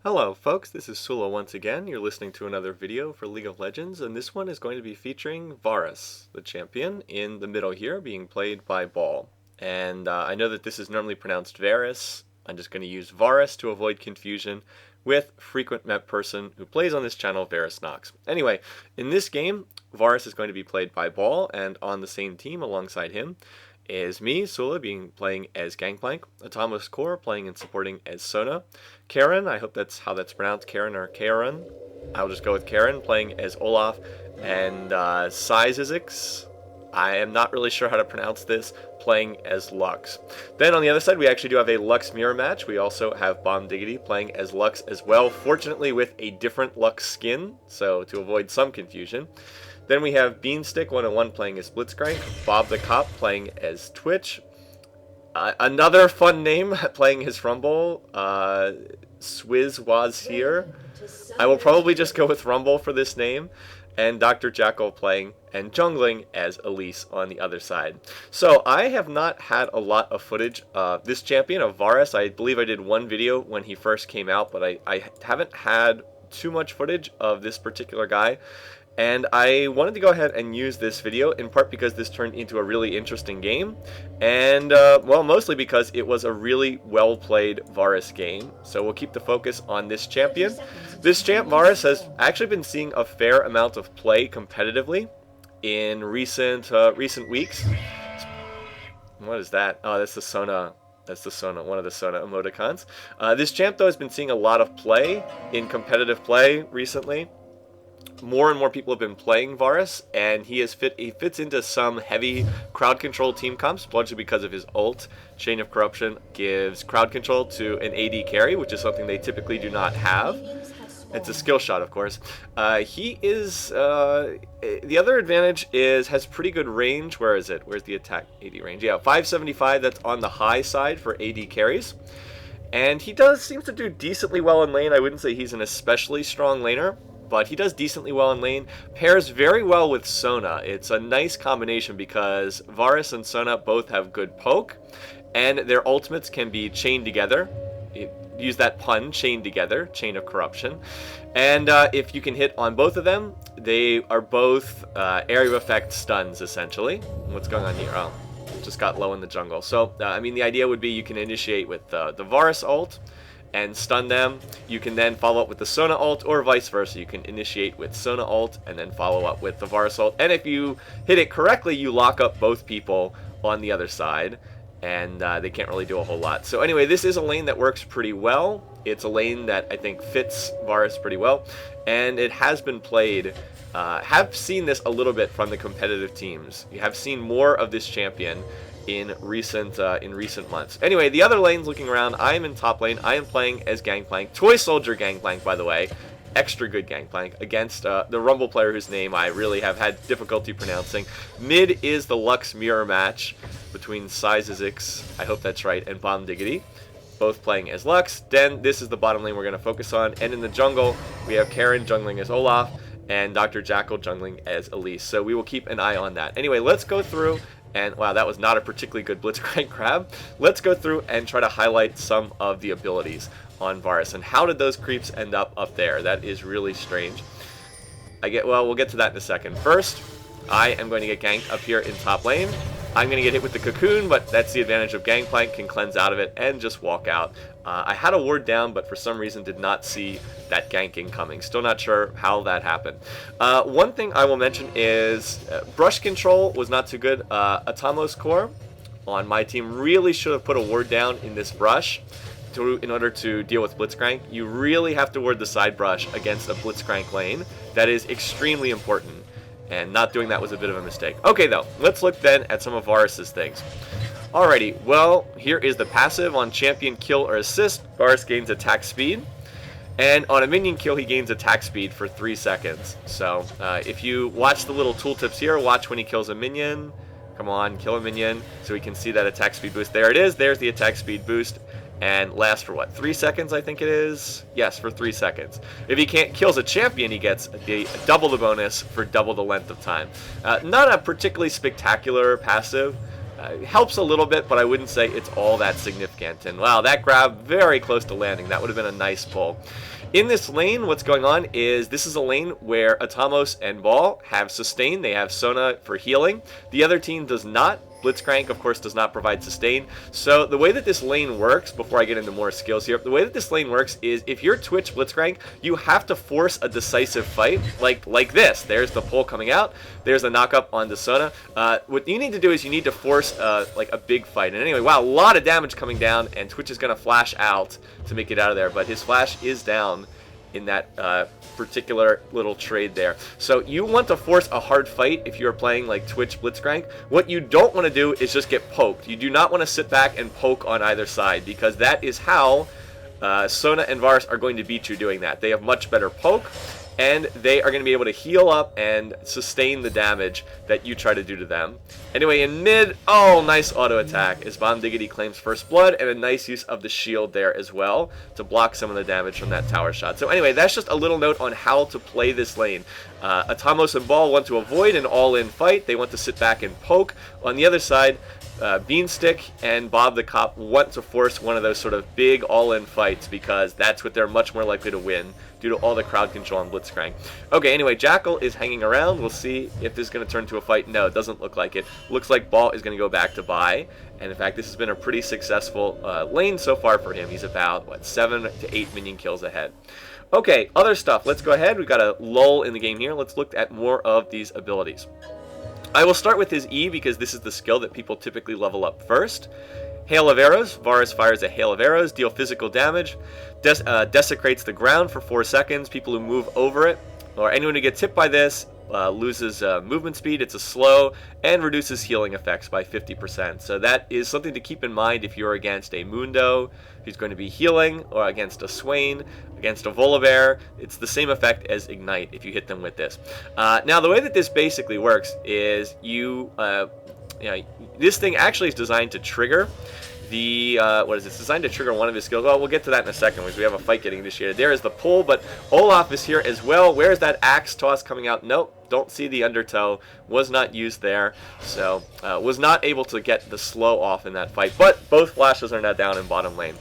Hello folks, this is Sullla once again. You're listening to another video for League of Legends, and this one is going to be featuring Varus, the champion, in the middle here, being played by Ball. And I know that this is normally pronounced Varus. I'm just going to use Varus to avoid confusion with frequent met person who plays on this channel, Varus Knox. Anyway, in this game, Varus is going to be played by Ball, and on the same team alongside him is me, Sullla, playing as Gangplank, Atomic Core playing and supporting as Sona, Karen, I hope that's how that's pronounced, Karen or Karen, I'll just go with Karen, playing as Olaf, and Sizizix, I am not really sure how to pronounce this, playing as Lux. Then on the other side, we actually do have a Lux mirror match. We also have Bomb Diggity playing as Lux as well, fortunately with a different Lux skin, so to avoid some confusion. Then we have Beanstick 101 playing as Blitzcrank, Bob the Cop playing as Twitch, another fun name playing his Rumble, Swizz was here. I will probably just go with Rumble for this name, and Dr. Jackal playing and jungling as Elise on the other side. So I have not had a lot of footage of this champion, of Varus. I believe I did one video when he first came out, but I haven't had too much footage of this particular guy. And I wanted to go ahead and use this video in part because this turned into a really interesting game, and well, mostly because it was a really well played Varus game. So we'll keep the focus on this champion. This champ Varus has actually been seeing a fair amount of play competitively in recent weeks. What is that? Oh, that's the Sona. That's the Sona, one of the Sona emoticons. This champ though has been seeing a lot of play in competitive play recently. More and more people have been playing Varus, and he fits into some heavy crowd control team comps, largely because of his ult. Chain of Corruption gives crowd control to an AD carry, which is something they typically do not have. It's a skill shot, of course. He is the other advantage is has pretty good range. Where is it? Where's the attack AD range? Yeah, 575. That's on the high side for AD carries. And he seems to do decently well in lane. I wouldn't say he's an especially strong laner, but he does decently well in lane. Pairs very well with Sona. It's a nice combination because Varus and Sona both have good poke, and their ultimates can be chained together. Use that pun, chained together, Chain of Corruption. And if you can hit on both of them, they are both area of effect stuns, essentially. What's going on here? Oh, just got low in the jungle. So, I mean, the idea would be you can initiate with the Varus ult, and stun them. You can then follow up with the Sona ult, or vice versa. You can initiate with Sona ult and then follow up with the Varus ult. And if you hit it correctly, you lock up both people on the other side, and they can't really do a whole lot. So anyway, this is a lane that works pretty well. It's a lane that I think fits Varus pretty well, and it has been played. Have seen this a little bit from the competitive teams. You have seen more of this champion in recent months. Anyway, the other lanes looking around, I am in top lane. I am playing as Gangplank, Toy Soldier Gangplank, by the way, extra good Gangplank against the Rumble player whose name I really have had difficulty pronouncing. Mid is the Lux mirror match between Sizizix, I hope that's right, and Bomb Diggity, both playing as Lux. Then this is the bottom lane we're going to focus on, and in the jungle we have Karen jungling as Olaf and Dr. Jackal jungling as Elise. So we will keep an eye on that. Anyway, let's go through. And wow, that was not a particularly good Blitzcrank grab. Let's go through and try to highlight some of the abilities on Varus. And how did those creeps end up there? That is really strange. Well, we'll get to that in a second. First, I am going to get ganked up here in top lane. I'm going to get hit with the cocoon, but that's the advantage of Gangplank, can cleanse out of it and just walk out. I had a ward down, but for some reason did not see that ganking coming. Still not sure how that happened. One thing I will mention is brush control was not too good. Atomic Core on my team really should have put a ward down in this brush in order to deal with Blitzcrank. You really have to ward the side brush against a Blitzcrank lane. That is extremely important. And not doing that was a bit of a mistake. Okay, though, let's look then at some of Varus's things. Alrighty, well, here is the passive. On champion kill or assist, Varus gains attack speed. And on a minion kill, he gains attack speed for 3 seconds. So, if you watch the little tooltips here, watch when he kills a minion. Come on, kill a minion, so we can see that attack speed boost. There it is, there's the attack speed boost. And lasts for what, 3 seconds I think it is? Yes, for 3 seconds. If he kills a champion, he gets double the bonus for double the length of time. Not a particularly spectacular passive. helps a little bit, but I wouldn't say it's all that significant. And wow, that grab very close to landing. That would have been a nice pull. In this lane, what's going on is this is a lane where Atamos and Ball have sustain. They have Sona for healing. The other team does not. Blitzcrank, of course, does not provide sustain. So the way that this lane works, before I get into more skills here, the way that this lane works is if you're Twitch Blitzcrank, you have to force a decisive fight like this. There's the pull coming out. There's a knockup on Sona. What you need to do is you need to force like a big fight. And anyway, wow, a lot of damage coming down, and Twitch is going to flash out to make it out of there. But his flash is down in that particular little trade there. So you want to force a hard fight if you're playing like Twitch Blitzcrank. What you don't want to do is just get poked. You do not want to sit back and poke on either side, because that is how Sona and Varus are going to beat you doing that. They have much better poke, and they are going to be able to heal up and sustain the damage that you try to do to them. Anyway, in mid, oh, nice auto attack as Bomb Diggity claims first blood, and a nice use of the shield there as well to block some of the damage from that tower shot. So anyway, that's just a little note on how to play this lane. Atamos and Ball want to avoid an all-in fight. They want to sit back and poke. On the other side, Beanstick and Bob the Cop want to force one of those sort of big all-in fights, because that's what they're much more likely to win due to all the crowd control on Blitzcrank. Okay, anyway, Jackal is hanging around. We'll see if this is going to turn to a fight. No, it doesn't look like it. Looks like Ball is going to go back to buy. And in fact, this has been a pretty successful lane so far for him. He's about, what, 7 to 8 minion kills ahead. Okay, other stuff. Let's go ahead. We've got a lull in the game here. Let's look at more of these abilities. I will start with his E, because this is the skill that people typically level up first. Hail of Arrows. Varus fires a hail of arrows, deal physical damage, desecrates the ground for 4 seconds. People who move over it, or anyone who gets hit by this, loses movement speed. It's a slow, and reduces healing effects by 50%. So that is something to keep in mind if you're against a Mundo who's going to be healing, or against a Swain, against a Volibear. It's the same effect as Ignite if you hit them with this. Now, the way that this basically works is this thing actually is designed to trigger the, it's designed to trigger one of his skills. Well, we'll get to that in a second, because we have a fight getting initiated. There is the pull, but Olaf is here as well. Where's that axe toss coming out? Nope, don't see the undertow. Was not used there, so was not able to get the slow off in that fight. But both flashes are now down in bottom lane.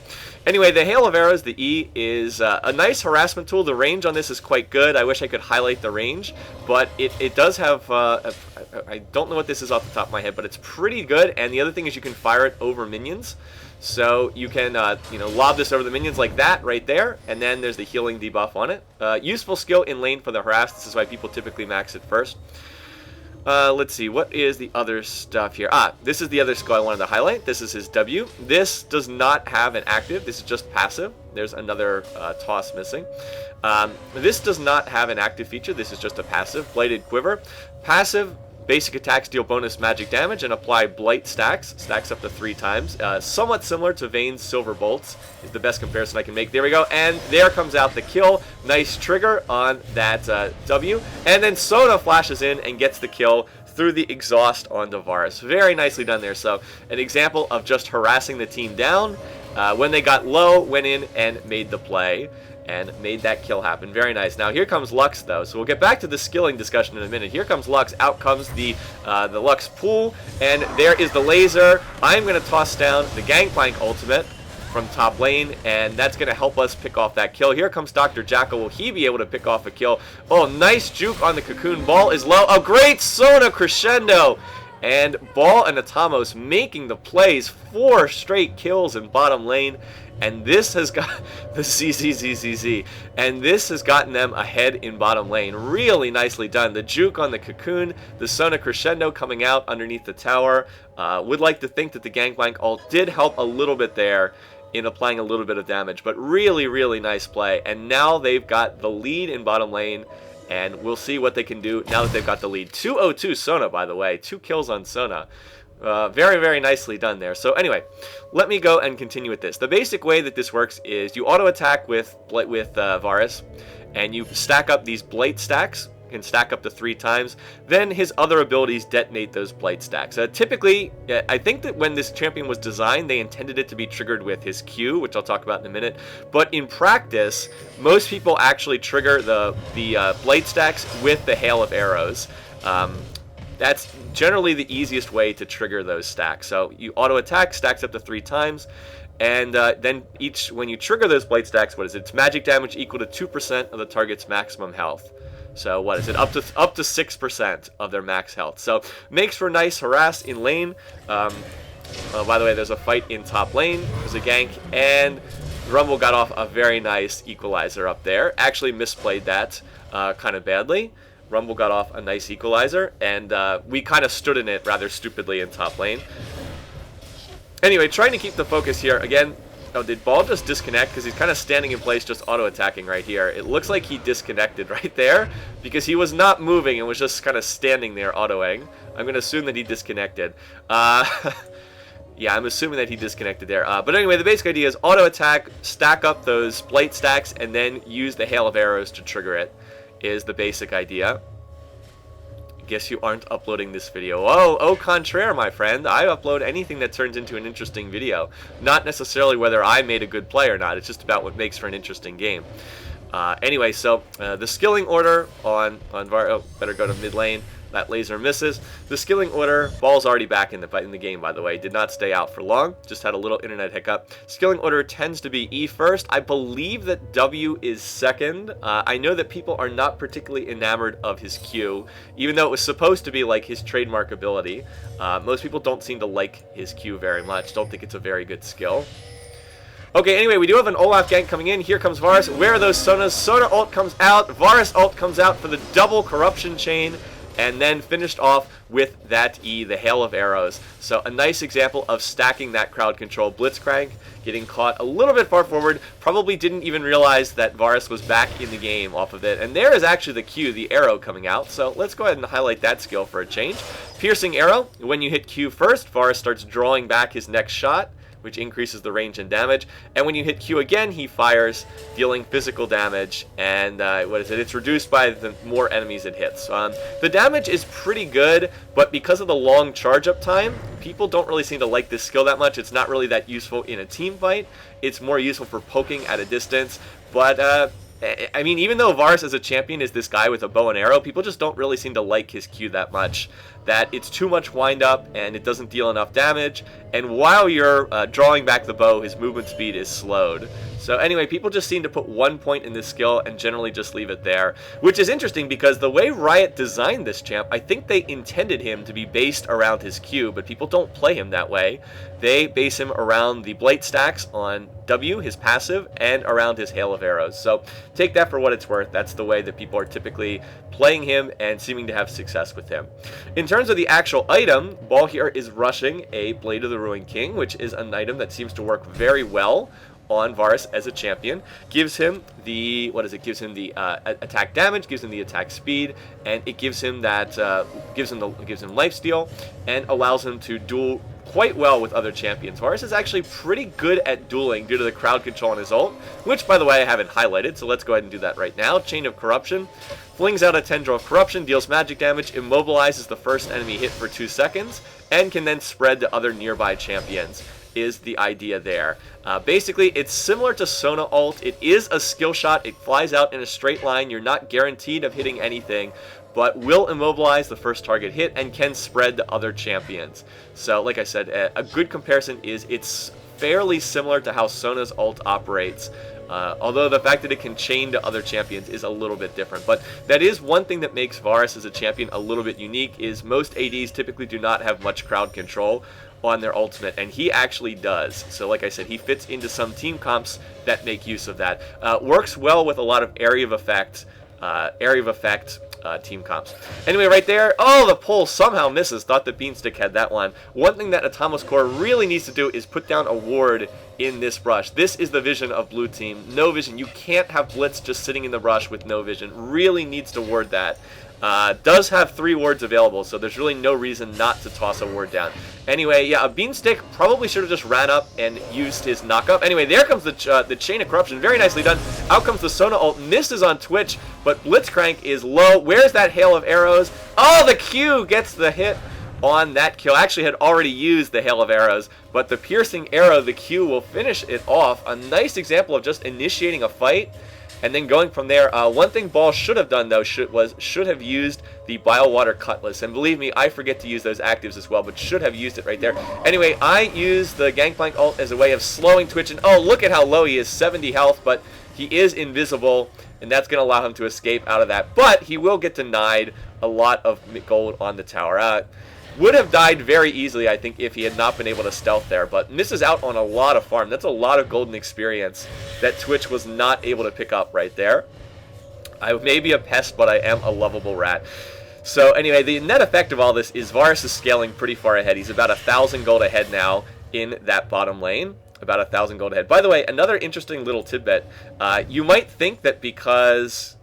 Anyway, the Hail of Arrows, the E, is a nice harassment tool. The range on this is quite good. I wish I could highlight the range, but it does have, I don't know what this is off the top of my head, but it's pretty good. And the other thing is you can fire it over minions. So you can, lob this over the minions like that right there, and then there's the healing debuff on it. Useful skill in lane for the harass. This is why people typically max it first. Let's see, what is the other stuff here? This is the other skill I wanted to highlight. This is his W. This does not have an active. This is just passive. There's another toss missing. This does not have an active feature. This is just a passive. Bladed Quiver. Passive. Basic attacks deal bonus magic damage and apply blight stacks. Stacks up to 3 times. Somewhat similar to Vayne's Silver Bolts is the best comparison I can make. There we go. And there comes out the kill. Nice trigger on that W. And then Sona flashes in and gets the kill through the exhaust onto Varus. Very nicely done there. So an example of just harassing the team down. When they got low, went in and made the play. And made that kill happen. Very nice. Now here comes Lux, though. So we'll get back to the skilling discussion in a minute. Here comes Lux. Out comes the Lux pool. And there is the laser. I'm going to toss down the Gangplank ultimate from top lane. And that's going to help us pick off that kill. Here comes Dr. Jackal. Will he be able to pick off a kill? Oh, nice juke on the Cocoon. Ball is low. A great Sona crescendo. And Ball and Atamos making the plays. 4 straight kills in bottom lane. And this has got the ZZZZZ. And this has gotten them ahead in bottom lane. Really nicely done. The juke on the Cocoon, the Sona crescendo coming out underneath the tower. Would like to think that the Gangplank ult did help a little bit there in applying a little bit of damage. But really, really nice play. And now they've got the lead in bottom lane. And we'll see what they can do now that they've got the lead. 202 Sona, by the way. 2 kills on Sona. Very, very nicely done there. So anyway, let me go and continue with this. The basic way that this works is you auto attack with Varus, and you stack up these blight stacks. You can stack up to 3 times. Then his other abilities detonate those blight stacks. Typically, I think that when this champion was designed, they intended it to be triggered with his Q, which I'll talk about in a minute. But in practice, most people actually trigger the blight stacks with the hail of arrows. that's generally the easiest way to trigger those stacks. So you auto attack, stacks up to 3 times, and then when you trigger those blade stacks, what is it? It's magic damage equal to 2% of the target's maximum health. So what is it? Up to 6% of their max health. So makes for nice harass in lane. By the way, there's a fight in top lane. There's a gank, and Rumble got off a very nice equalizer up there. Actually misplayed that kind of badly. Rumble got off a nice equalizer, and we kind of stood in it rather stupidly in top lane. Anyway, trying to keep the focus here. Again, oh, did Ball just disconnect? Because he's kind of standing in place just auto-attacking right here. It looks like he disconnected right there because he was not moving and was just kind of standing there autoing. I'm going to assume that he disconnected. Yeah, I'm assuming that he disconnected there. But anyway, the basic idea is auto-attack, stack up those plate stacks, and then use the hail of arrows to trigger it, is the basic idea. Guess you aren't uploading this video. Oh, au contraire, my friend. I upload anything that turns into an interesting video. Not necessarily whether I made a good play or not. It's just about what makes for an interesting game. Anyway, so the skilling order on Varus. Oh, better go to mid lane. That laser misses. The skilling order, Ball's already back in the game, by the way. Did not stay out for long. Just had a little internet hiccup. Skilling order tends to be E first. I believe that W is second. I know that people are not particularly enamored of his Q, even though it was supposed to be like his trademark ability. Most people don't seem to like his Q very much. Don't think it's a very good skill. Okay, anyway, we do have an Olaf gank coming in. Here comes Varus. Where are those Sonas? Sona ult comes out. Varus ult comes out for the double corruption chain. And then finished off with that E, the hail of arrows. So a nice example of stacking that crowd control. Blitzcrank getting caught a little bit far forward. Probably didn't even realize that Varus was back in the game off of it. And there is actually the Q, the arrow coming out. So let's go ahead and highlight that skill for a change. Piercing arrow. When you hit Q first, Varus starts drawing back his next shot, which increases the range and damage. And when you hit Q again, he fires, dealing physical damage. And what is it? It's reduced by the more enemies it hits. The damage is pretty good, but because of the long charge up time, people don't really seem to like this skill that much. It's not really that useful in a team fight. It's more useful for poking at a distance. But I mean, even though Varus as a champion is this guy with a bow and arrow, people just don't really seem to like his Q that much. That it's too much wind up and it doesn't deal enough damage. And while you're drawing back the bow, his movement speed is slowed. So anyway, people just seem to put 1 point in this skill and generally just leave it there. Which is interesting because the way Riot designed this champ, I think they intended him to be based around his Q, but people don't play him that way. They base him around the blade stacks on W, his passive, and around his hail of arrows. So take that for what it's worth. That's the way that people are typically playing him and seeming to have success with him. In terms of the actual item, Ball here is rushing a Blade of the Ruined King, which is an item that seems to work very well on Varus as a champion. Gives him the, gives him the attack damage, gives him the attack speed, and it gives him that, gives him lifesteal, and allows him to duel quite well with other champions. Varus is actually pretty good at dueling due to the crowd control on his ult, which, by the way, I haven't highlighted, so let's go ahead and do that right now. Chain of Corruption. Flings out a tendril of corruption, deals magic damage, immobilizes the first enemy hit for 2 seconds, and can then spread to other nearby champions, is the idea there. Basically, it's similar to Sona ult. It is a skill shot. It flies out in a straight line. You're not guaranteed of hitting anything, but will immobilize the first target hit and can spread to other champions. So, like I said, a good comparison is it's fairly similar to how Sona's ult operates. Although the fact that it can chain to other champions is a little bit different. But that is one thing that makes Varus as a champion a little bit unique, is most ADs typically do not have much crowd control on their ultimate, and he actually does. So like I said, he fits into some team comps that make use of that. Works well with a lot of area of effect team comps. Anyway, right there, oh, the pull somehow misses. Thought the Beanstick had that one. One thing that Atomos Core really needs to do is put down a ward in this brush. This is the vision of blue team. No vision. You can't have Blitz just sitting in the brush with no vision. Really needs to ward that. Does have 3 wards available, so there's really no reason not to toss a ward down. Anyway, yeah, a Beanstick probably should have just ran up and used his knock-up. Anyway, there comes the Chain of Corruption. Very nicely done. Out comes the Sona ult. Misses on Twitch, but Blitzcrank is low. Where's that hail of arrows? Oh, the Q gets the hit on that kill. Actually had already used the hail of arrows, but the piercing arrow, the Q, will finish it off. A nice example of just initiating a fight and then going from there. One thing Ball should have done, though, should have used the Bile Water Cutlass. And believe me, I forget to use those actives as well, but should have used it right there. Anyway, I used the Gangplank ult as a way of slowing Twitch. And oh, look at how low he is, 70 health, but he is invisible, and that's going to allow him to escape out of that. But he will get denied a lot of gold on the tower. Would have died very easily, I think, if he had not been able to stealth there, but misses out on a lot of farm. That's a lot of golden experience that Twitch was not able to pick up right there. I may be a pest, but I am a lovable rat. So anyway, the net effect of all this is Varus is scaling pretty far ahead. He's about 1,000 gold ahead now in that bottom lane. About 1,000 gold ahead. By the way, another interesting little tidbit. You might think that because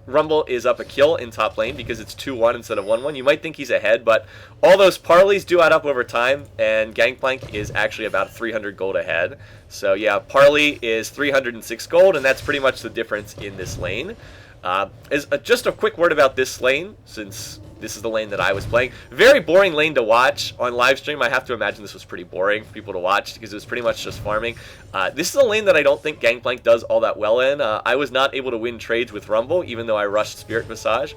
Rumble is up a kill in top lane because it's 2-1 instead of 1-1. You might think he's ahead, but all those parleys do add up over time, and Gangplank is actually about 300 gold ahead. So yeah, parley is 306 gold, and that's pretty much the difference in this lane. Just a quick word about this lane, since this is the lane that I was playing. Very boring lane to watch on live stream. I have to imagine this was pretty boring for people to watch because it was pretty much just farming. This is a lane that I don't think Gangplank does all that well in. I was not able to win trades with Rumble, even though I rushed Spirit Visage.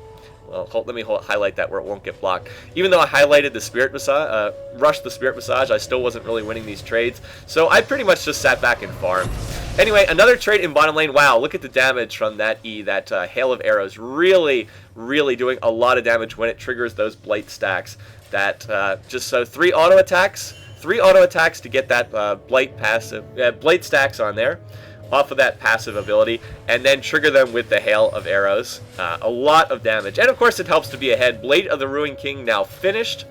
Well, let me highlight that where it won't get blocked. Even though I highlighted the Spirit Visage, rushed the Spirit Visage, I still wasn't really winning these trades. So I pretty much just sat back and farmed. Anyway, another trade in bottom lane. Wow, look at the damage from that E, that hail of arrows. Really, really doing a lot of damage when it triggers those blight stacks. That just so 3 auto attacks to get that blight stacks on there, off of that passive ability, and then trigger them with the hail of arrows. A lot of damage, and of course it helps to be ahead. Blade of the Ruined King now finished.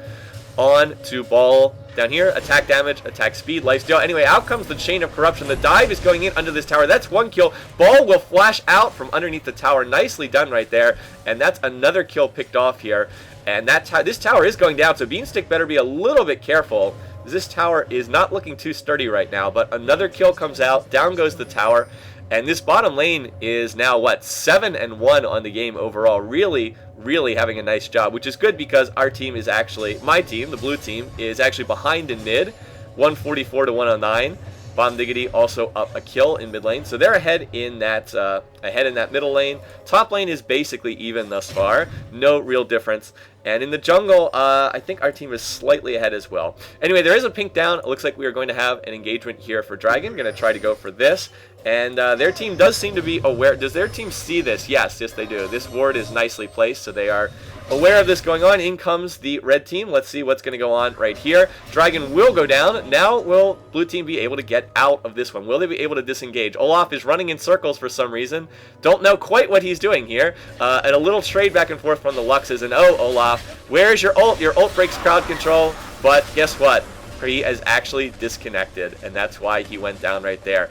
On to Ball down here. Attack damage, attack speed, lifesteal. Anyway, out comes the Chain of Corruption. The dive is going in under this tower. That's 1 kill. Ball will flash out from underneath the tower. Nicely done right there. And that's another kill picked off here. And this tower is going down, so Beanstick better be a little bit careful. This tower is not looking too sturdy right now, but another kill comes out. Down goes the tower. And this bottom lane is now, what, 7-1 on the game overall. Really, really having a nice job, which is good because our team is actually, my team, the blue team, is actually behind in mid, 144 to 109. Bomb Diggity also up a kill in mid lane, so they're ahead in that middle lane. Top lane is basically even thus far, no real difference. And in the jungle, I think our team is slightly ahead as well. Anyway, there is a pink down. It looks like we are going to have an engagement here for Dragon. Going to try to go for this. And their team does seem to be aware. Does their team see this? Yes, they do. This ward is nicely placed, so they are aware of this going on. In comes the red team. Let's see what's going to go on right here. Dragon will go down. Now will blue team be able to get out of this one? Will they be able to disengage? Olaf is running in circles for some reason. Don't know quite what he's doing here. And a little trade back and forth from the Luxes. And oh, Olaf, where's your ult? Your ult breaks crowd control. But guess what? He is actually disconnected, and that's why he went down right there.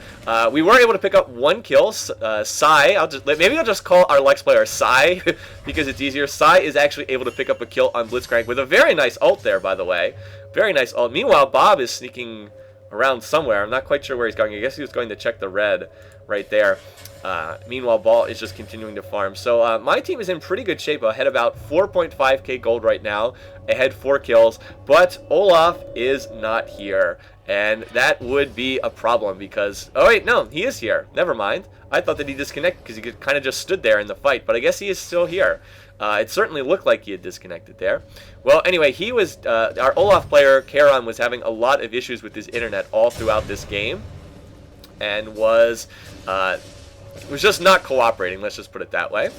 We were able to pick up 1 kill. Sai, maybe I'll just call our Lux player Sai because it's easier. Sai is actually able to pick up a kill on Blitzcrank with a very nice ult there, by the way. Very nice ult. Meanwhile, Bob is sneaking around somewhere. I'm not quite sure where he's going. I guess he was going to check the red right there. Meanwhile, Ball is just continuing to farm. So my team is in pretty good shape. Ahead about 4.5k gold right now. Ahead 4 kills. But Olaf is not here. And that would be a problem because... Oh, wait, no, he is here. Never mind. I thought that he disconnected because he kind of just stood there in the fight. But I guess he is still here. It certainly looked like he had disconnected there. Well, anyway, he was... our Olaf player, Charon, was having a lot of issues with his internet all throughout this game. And was just not cooperating, let's just put it that way.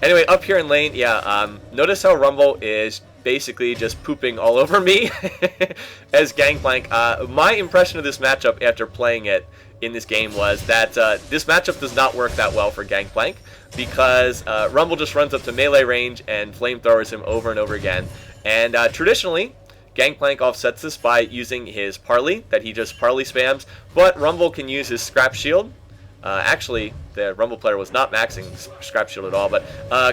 Anyway, up here in lane, yeah, notice how Rumble is basically just pooping all over me as Gangplank. My impression of this matchup after playing it in this game was that this matchup does not work that well for Gangplank because Rumble just runs up to melee range and flamethrowers him over and over again. And traditionally, Gangplank offsets this by using his parley, that he just parley spams, but Rumble can use his scrap shield. Actually, the Rumble player was not maxing scrap shield at all, but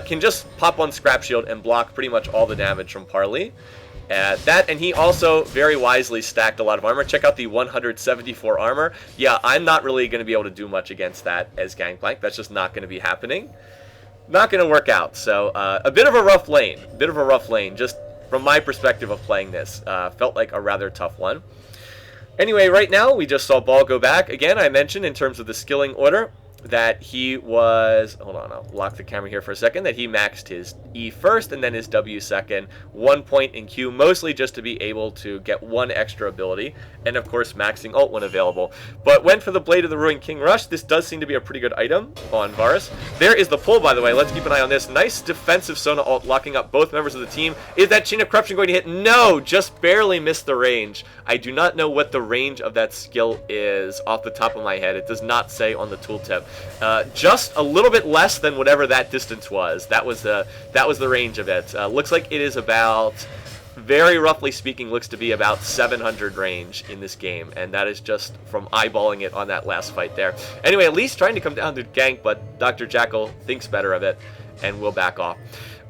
can just pop on scrap shield and block pretty much all the damage from parley. And he also very wisely stacked a lot of armor. Check out the 174 armor. Yeah, I'm not really going to be able to do much against that as Gangplank. That's just not going to be happening. Not going to work out. So a bit of a rough lane. Just from my perspective of playing this. Felt like a rather tough one. Anyway, right now, we just saw Ball go back. Again, I mentioned in terms of the skilling order that he was, hold on, I'll lock the camera here for a second, that he maxed his E first and then his W second, 1 point in Q, mostly just to be able to get one extra ability, and of course maxing ult when available. But went for the Blade of the Ruined King Rush. This does seem to be a pretty good item on Varus. There is the pull, by the way. Let's keep an eye on this. Nice defensive Sona ult, locking up both members of the team. Is that Chain of Corruption going to hit? No, just barely missed the range. I do not know what the range of that skill is off the top of my head. It does not say on the tooltip. Just a little bit less than whatever that distance was. That was the range of it. Looks like it is about, very roughly speaking, looks to be about 700 range in this game, and that is just from eyeballing it on that last fight there. Anyway, at least trying to come down to gank, but Dr. Jackal thinks better of it and will back off.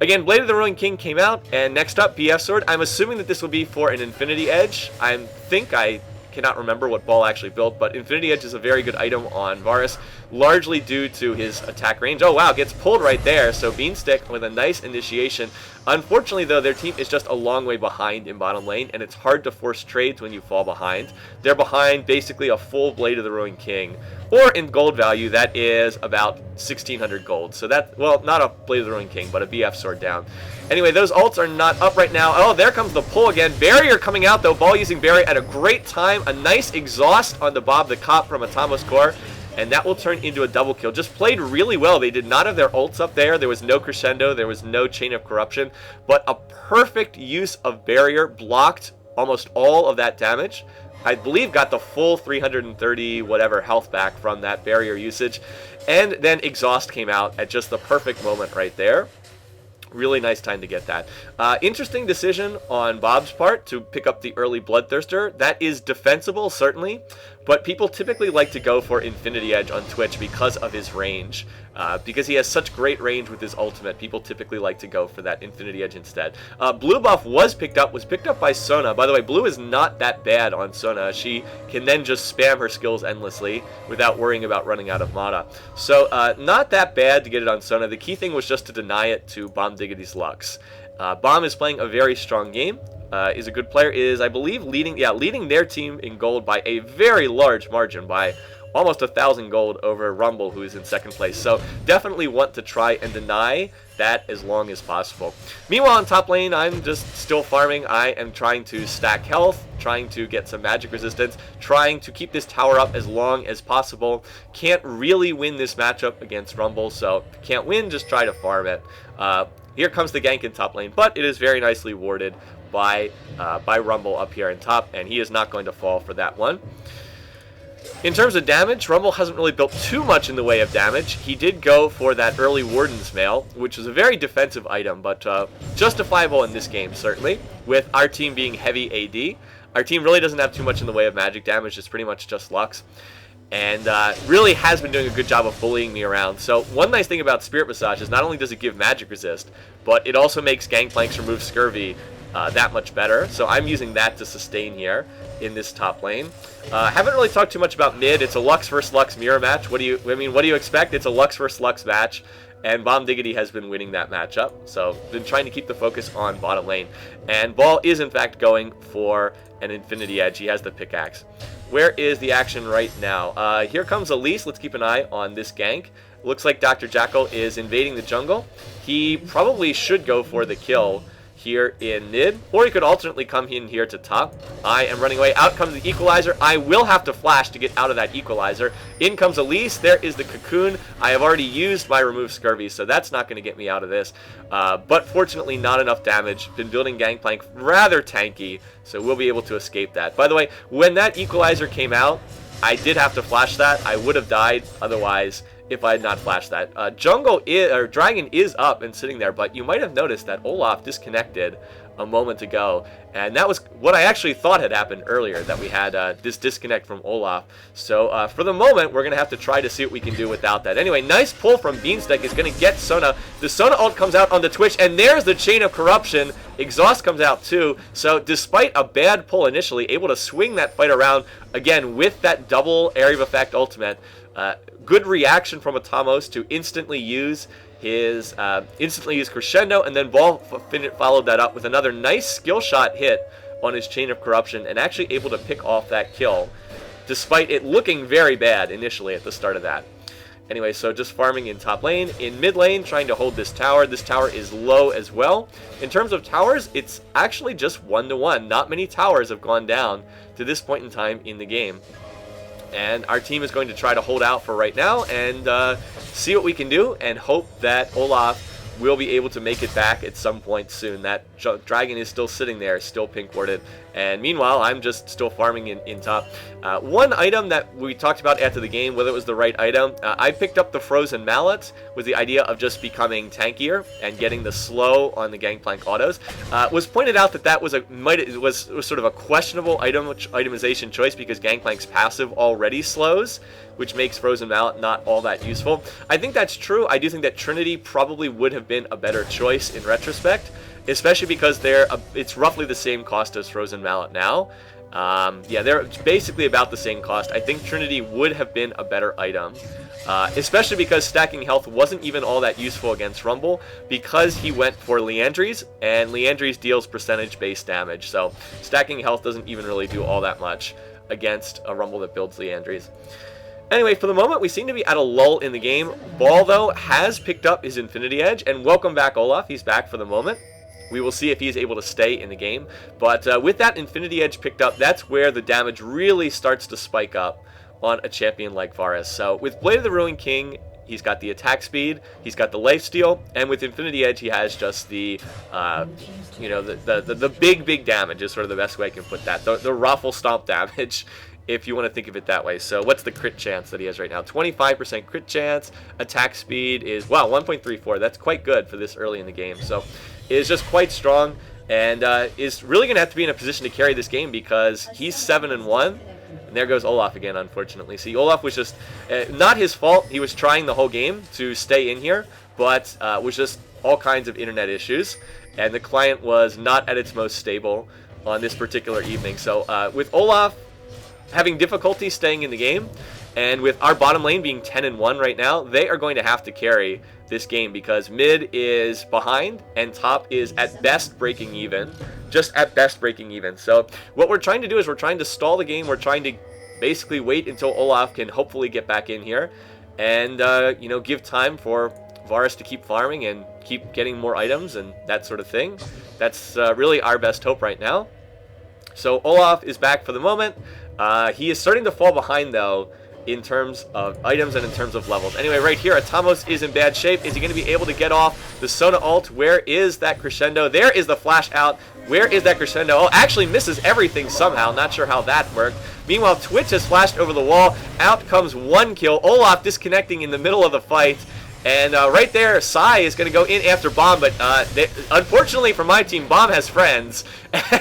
Again, Blade of the Ruined King came out, and next up, BF Sword. I'm assuming that this will be for an Infinity Edge. I cannot remember what Ball actually built, but Infinity Edge is a very good item on Varus, largely due to his attack range. Oh wow, gets pulled right there, so Beanstick with a nice initiation. Unfortunately though, their team is just a long way behind in bottom lane, and it's hard to force trades when you fall behind. They're behind basically a full Blade of the Ruined King, or in gold value, that is about 1,600 gold. So that, well, not a Blade of the Ruined King, but a BF Sword down. Anyway, those ults are not up right now. Oh, there comes the pull again. Barrier coming out, though. Ball using Barrier at a great time. A nice exhaust on the Bob the Cop from Atomos Core, and that will turn into a double kill. Just played really well. They did not have their ults up there. There was no Crescendo. There was no Chain of Corruption. But a perfect use of Barrier blocked almost all of that damage. I believe got the full 330 whatever health back from that Barrier usage. And then Exhaust came out at just the perfect moment right there. Really nice time to get that. Interesting decision on Bob's part to pick up the early Bloodthirster. That is defensible, certainly, but people typically like to go for Infinity Edge on Twitch because of his range. Because he has such great range with his ultimate, people typically like to go for that Infinity Edge instead. Blue buff was picked up by Sona. By the way, Blue is not that bad on Sona. She can then just spam her skills endlessly without worrying about running out of mana. So not that bad to get it on Sona. The key thing was just to deny it to Bomb Diggity's Lux. Bomb is playing a very strong game. Is a good player. Is, I believe, leading their team in gold by a very large margin, by almost 1,000 gold over Rumble, who is in second place. So definitely want to try and deny that as long as possible. Meanwhile, in top lane, I'm just still farming. I am trying to stack health, trying to get some magic resistance, trying to keep this tower up as long as possible. Can't really win this matchup against Rumble, so can't win, just try to farm it. Here comes the gank in top lane, but it is very nicely warded by Rumble up here in top, and he is not going to fall for that one. In terms of damage, Rumble hasn't really built too much in the way of damage. He did go for that early Warden's Mail, which is a very defensive item, but justifiable in this game, certainly, with our team being heavy AD. Our team really doesn't have too much in the way of magic damage. It's pretty much just Lux. And really has been doing a good job of bullying me around. So one nice thing about Spirit Massage is not only does it give magic resist, but it also makes Gangplank's remove Scurvy that much better. So I'm using that to sustain here in this top lane. Haven't really talked too much about mid. It's a Lux versus Lux mirror match. What do you expect? It's a Lux versus Lux match, and Bomb Diggity has been winning that matchup. So been trying to keep the focus on bottom lane. And Ball is in fact going for an Infinity Edge. He has the pickaxe. Where is the action right now? Here comes Elise. Let's keep an eye on this gank. Looks like Dr. Jackal is invading the jungle. He probably should go for the kill here in mid, or he could alternately come in here to top. I am running away. Out comes the Equalizer. I will have to flash to get out of that Equalizer. In comes Elise. There is the Cocoon. I have already used my remove Scurvy, so that's not going to get me out of this. But fortunately, not enough damage. Been building Gangplank rather tanky, so we'll be able to escape that. By the way, when that Equalizer came out, I did have to flash that. I would have died otherwise if I had not flashed that. Dragon is up and sitting there, but you might have noticed that Olaf disconnected a moment ago, And that was what I actually thought had happened earlier, that we had this disconnect from Olaf. So for the moment, we're going to have to try to see what we can do without that. Anyway, nice pull from Beanstek is going to get Sona. The Sona ult comes out on the Twitch, and there's the Chain of Corruption. Exhaust comes out too. So despite a bad pull initially, able to swing that fight around, again, with that double area of effect ultimate. Good reaction from Atamos to instantly use his Crescendo, and then Ball followed that up with another nice skill shot hit on his Chain of Corruption, and actually able to pick off that kill, despite it looking very bad initially at the start of that. Anyway, so just farming in top lane. In mid lane, trying to hold this tower. This tower is low as well. In terms of towers, it's actually just 1-to-1. Not many towers have gone down to this point in time in the game. And our team is going to try to hold out for right now and see what we can do, and hope that Olaf will be able to make it back at some point soon. That dragon is still sitting there, still pink warded. And meanwhile, I'm just still farming in top. One item that we talked about after the game, whether it was the right item, I picked up the Frozen Mallet with the idea of just becoming tankier and getting the slow on the Gangplank autos. Was pointed out that that was was sort of a questionable itemization choice, because Gangplank's passive already slows, which makes Frozen Mallet not all that useful. I think that's true. I do think that Trinity probably would have been a better choice in retrospect, especially because it's roughly the same cost as Frozen Mallet now. Yeah, they're basically about the same cost. I think Trinity would have been a better item, especially because stacking health wasn't even all that useful against Rumble, because he went for Liandry's, and Liandry's deals percentage-based damage, so stacking health doesn't even really do all that much against a Rumble that builds Liandry's. Anyway, for the moment, we seem to be at a lull in the game. Ball, though, has picked up his Infinity Edge, and welcome back, Olaf. He's back for the moment. We will see if he's able to stay in the game. But with that Infinity Edge picked up, that's where the damage really starts to spike up on a champion like Varus. So with Blade of the Ruined King, he's got the attack speed, he's got the lifesteal, and with Infinity Edge, he has just the, the big damage is sort of the best way I can put that. The ruffle stomp damage, if you want to think of it that way. So what's the crit chance that he has right now? 25% crit chance. Attack speed is, wow, 1.34. That's quite good for this early in the game. So it is just quite strong, and is really going to have to be in a position to carry this game, because he's 7-1. And there goes Olaf again, unfortunately. See, Olaf was just, not his fault. He was trying the whole game to stay in here, but was just all kinds of internet issues. And the client was not at its most stable on this particular evening. So with Olaf having difficulty staying in the game, and with our bottom lane being 10-1 right now, they are going to have to carry this game, because mid is behind and top is at best breaking even, just at best breaking even. So what we're trying to do is we're trying to stall the game. We're trying to basically wait until Olaf can hopefully get back in here, and give time for Varus to keep farming and keep getting more items and that sort of thing. That's really our best hope right now. So Olaf is back for the moment. He is starting to fall behind, though, in terms of items and in terms of levels. Anyway, right here, Atamos is in bad shape. Is he going to be able to get off the Sona ult? Where is that Crescendo? There is the flash out. Where is that Crescendo? Oh, actually misses everything somehow. Not sure how that worked. Meanwhile, Twitch has flashed over the wall. Out comes one kill. Olaf disconnecting in the middle of the fight. And right there, Sai is going to go in after Bomb, but unfortunately for my team, Bomb has friends,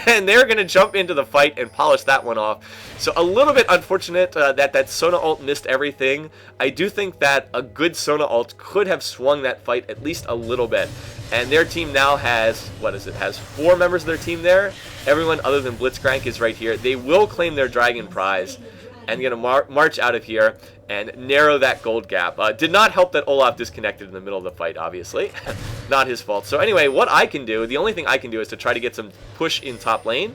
and they're going to jump into the fight and polish that one off. So a little bit unfortunate that Sona ult missed everything. I do think that a good Sona ult could have swung that fight at least a little bit. And their team now has, has 4 members of their team there. Everyone other than Blitzcrank is right here. They will claim their Dragon prize and going to march out of here and narrow that gold gap. Did not help that Olaf disconnected in the middle of the fight, obviously. Not his fault. So anyway, what I can do, the only thing I can do is to try to get some push in top lane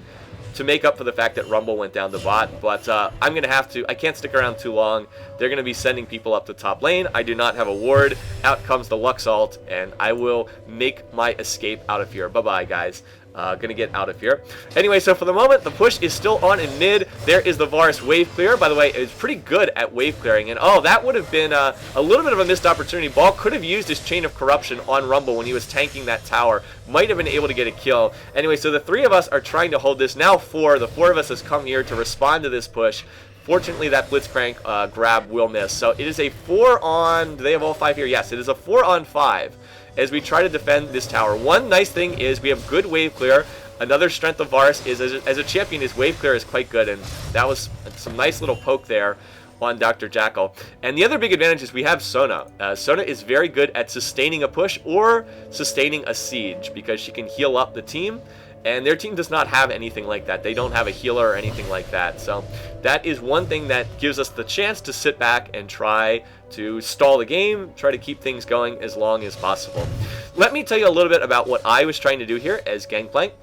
to make up for the fact that Rumble went down the bot. But I'm going to have to, I can't stick around too long. They're going to be sending people up to top lane. I do not have a ward. Out comes the Lux ult, and I will make my escape out of here. Bye-bye, guys. Gonna get out of here. Anyway, so for the moment, the push is still on in mid. There is the Varus wave clear. By the way, it's pretty good at wave clearing. And oh, that would have been a little bit of a missed opportunity. Ball could have used his Chain of Corruption on Rumble when he was tanking that tower. Might have been able to get a kill. Anyway, so the 3 of us are trying to hold this. Now 4. The 4 of us has come here to respond to this push. Fortunately, that Blitzcrank grab will miss. So it is a 4 on... Do they have all 5 here? Yes, it is a 4 on 5. As we try to defend this tower. One nice thing is we have good wave clear. another strength of Varus is, as a champion, his wave clear is quite good, and that was some nice little poke there on Dr. Jackal. And the other big advantage is we have Sona. Sona is very good at sustaining a push or sustaining a siege because she can heal up the team, and their team does not have anything like that. They don't have a healer or anything like that. So that is one thing that gives us the chance to sit back and try to stall the game, try to keep things going as long as possible. Let me tell you a little bit about what I was trying to do here as Gangplank.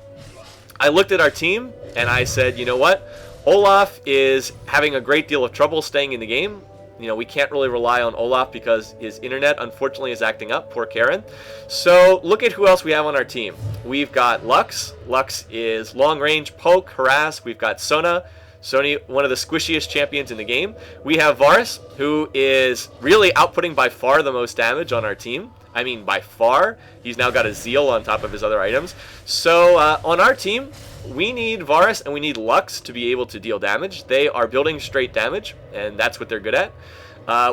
I looked at our team and I said, you know what? Olaf is having a great deal of trouble staying in the game. You know, we can't really rely on Olaf because his internet, unfortunately, is acting up. Poor Karen. So look at who else we have on our team. We've got Lux. Lux is long range, poke, harass. We've got Sona. Sona, one of the squishiest champions in the game. We have Varus, who is really outputting by far the most damage on our team. I mean, by far. He's now got a Zeal on top of his other items. So on our team, we need Varus and we need Lux to be able to deal damage. They are building straight damage, and that's what they're good at.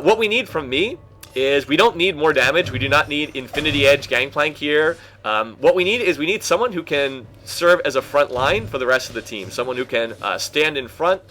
What we need from me is we don't need more damage. We do not need Infinity Edge Gangplank here. What we need someone who can serve as a front line for the rest of the team. Someone who can stand in front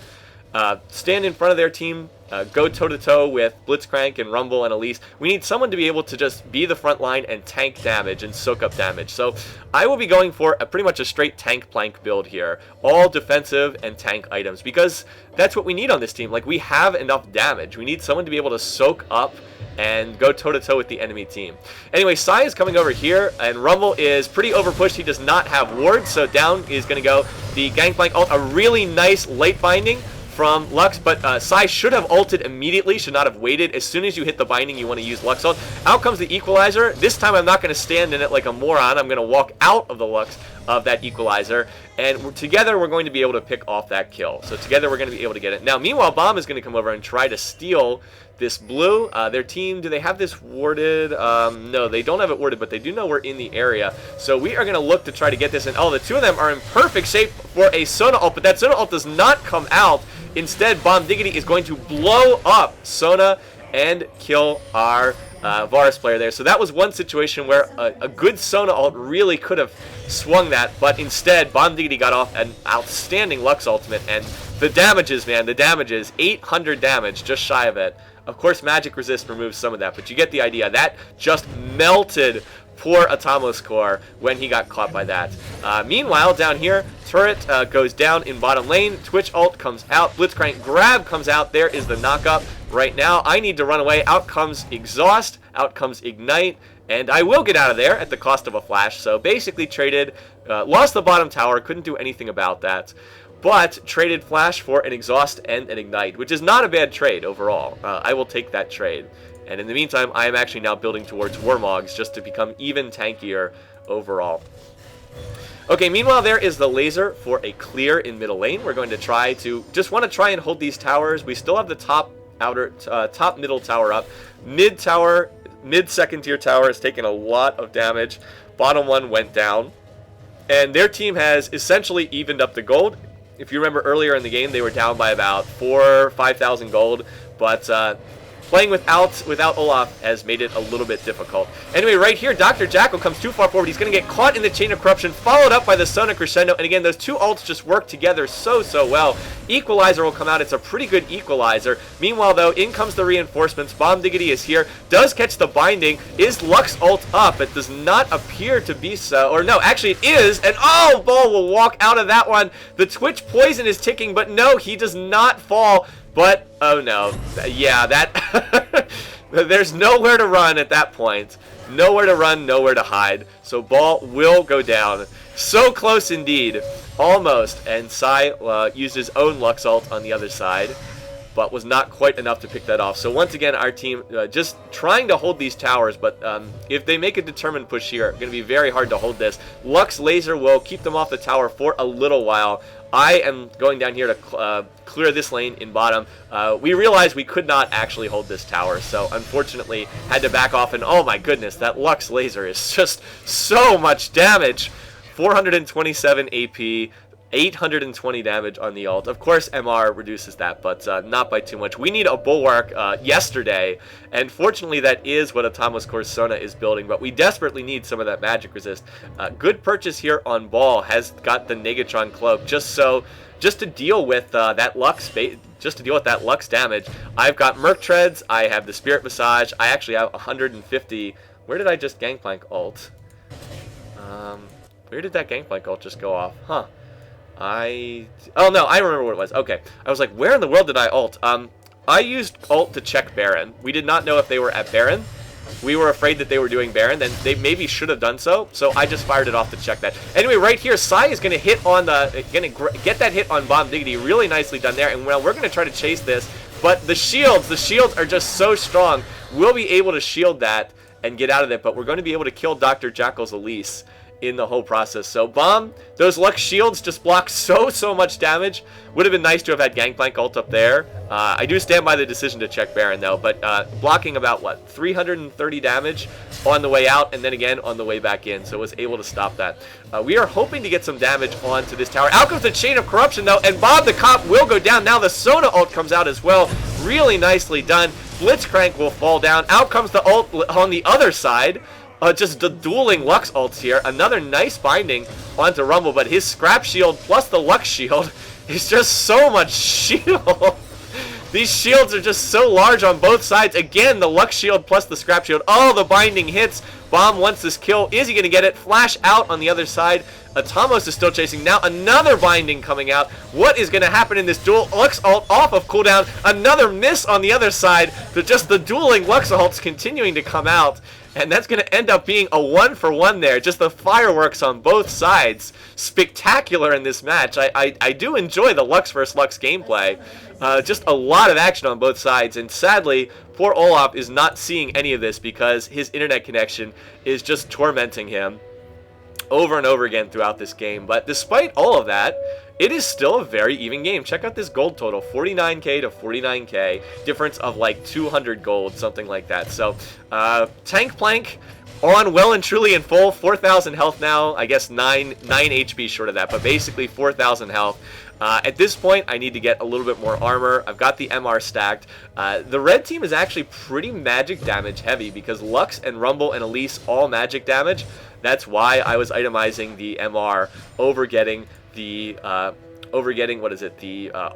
of their team, go toe-to-toe with Blitzcrank and Rumble and Elise. We need someone to be able to just be the front line and tank damage and soak up damage. So I will be going for pretty much a straight tank plank build here. All defensive and tank items, because that's what we need on this team. Like, we have enough damage. We need someone to be able to soak up and go toe-to-toe with the enemy team. Anyway, Sai is coming over here, and Rumble is pretty overpushed. He does not have wards, so down is going to go the Gangplank ult. A really nice late binding from Lux, but Sai should have ulted immediately, should not have waited. As soon as you hit the binding, you want to use Lux ult. Out comes the Equalizer. This time I'm not going to stand in it like a moron. I'm going to walk out of the Lux of that Equalizer, and together we're going to be able to pick off that kill. So together we're going to be able to get it. Now, meanwhile, Bomb is going to come over and try to steal this blue. Their team, do they have this warded? No, they don't have it warded, but they do know we're in the area. So we are going to look to try to get this. And the two of them are in perfect shape for a Sona ult, but that Sona ult does not come out. Instead, Bomb Diggity is going to blow up Sona and kill our Varus player there. So that was one situation where a good Sona ult really could have swung that, but instead, Bomb Diggity got off an outstanding Lux ultimate, and the damages, man, the damages, 800 damage, just shy of it. Of course, Magic Resist removes some of that, but you get the idea. That just melted poor Atomos Core when he got caught by that. Meanwhile, down here, Turret goes down in bottom lane. Twitch ult comes out. Blitzcrank grab comes out. There is the knockup. Right now, I need to run away. Out comes Exhaust. Out comes Ignite. And I will get out of there at the cost of a flash. So basically traded, lost the bottom tower. Couldn't do anything about that. But traded Flash for an Exhaust and an Ignite, which is not a bad trade overall. I will take that trade. And in the meantime, I am actually now building towards Warmogs just to become even tankier overall. Okay, meanwhile, there is the laser for a clear in middle lane. We're going to try and hold these towers. We still have the top middle tower up. Mid second tier tower has taken a lot of damage. Bottom one went down. And their team has essentially evened up the gold. If you remember earlier in the game, they were down by about 4,000 or 5,000 gold, but playing without Olaf has made it a little bit difficult. Anyway, right here, Dr. Jackal comes too far forward. He's going to get caught in the Chain of Corruption, followed up by the Sona Crescendo. And again, those two ults just work together so well. Equalizer will come out. It's a pretty good Equalizer. Meanwhile, though, in comes the reinforcements. Bomb Diggity is here. Does catch the binding. Is Lux ult up? It does not appear to be so. Or no, actually it is. And Ball will walk out of that one. The Twitch poison is ticking, but no, he does not fall. But, oh no, yeah, that, there's nowhere to run at that point. Nowhere to run, nowhere to hide. So Ball will go down. So close indeed. Almost. And Sai used his own Lux ult on the other side, but was not quite enough to pick that off. So once again, our team just trying to hold these towers, but if they make a determined push here, it's going to be very hard to hold this. Lux Laser will keep them off the tower for a little while. I am going down here to clear this lane in bottom. We realized we could not actually hold this tower, so unfortunately had to back off. And oh my goodness, that Lux Laser is just so much damage. 427 AP. 820 damage on the ult. Of course, MR reduces that, but not by too much. We need a Bulwark yesterday, and fortunately that is what Atomos Core Sona is building, but we desperately need some of that magic resist. Good purchase here on Ball, has got the Negatron Cloak, just to deal with that Lux damage. I've got Merc Treads, I have the Spirit Massage, I actually have 150. Where did I just Gangplank ult? Where did that Gangplank ult just go off? Huh. Oh no, I remember what it was. Okay. I was like, where in the world did I ult? I used ult to check Baron. We did not know if they were at Baron. We were afraid that they were doing Baron, then they maybe should have done so I just fired it off to check that. Anyway, right here, Sai is going to hit on get that hit on Bomb Diggity. Really nicely done there, and well, we're going to try to chase this, but the shields are just so strong. We'll be able to shield that and get out of it, but we're going to be able to kill Dr. Jackal's Elise in the whole process. So Bomb, those Lux shields just block so much damage. Would have been nice to have had Gangplank ult up there. I do stand by the decision to check Baron though, but blocking about what, 330 damage on the way out and then again on the way back in, so was able to stop that. We are hoping to get some damage onto this tower. Out comes the Chain of Corruption though, and Bob the Cop will go down. Now the Sona ult comes out as well. Really nicely done. Blitzcrank will fall down. Out comes the ult on the other side. Just the dueling Lux ults here. Another nice binding onto Rumble, but his Scrap Shield plus the Lux Shield is just so much shield. These shields are just so large on both sides. Again, the Lux Shield plus the Scrap Shield. Oh, the binding hits. Bomb wants this kill. Is he going to get it? Flash out on the other side. Atomos is still chasing. Now another binding coming out. What is going to happen in this duel? Lux ult off of cooldown. Another miss on the other side. Just the dueling Lux ults continuing to come out. And that's going to end up being a 1-for-1 there. Just the fireworks on both sides. Spectacular in this match. I do enjoy the Lux vs. Lux gameplay. Just a lot of action on both sides. And sadly, poor Olaf is not seeing any of this because his internet connection is just tormenting him over and over again throughout this game. But despite all of that, it is still a very even game. Check out this gold total, 49k to 49k, difference of like 200 gold, something like that. So Tank Plank on well and truly in full, 4,000 health now. I guess 9 HP short of that, but basically 4,000 health. At this point, I need to get a little bit more armor. I've got the MR stacked. The red team is actually pretty magic damage heavy because Lux and Rumble and Elise all magic damage. That's why I was itemizing the MR over getting the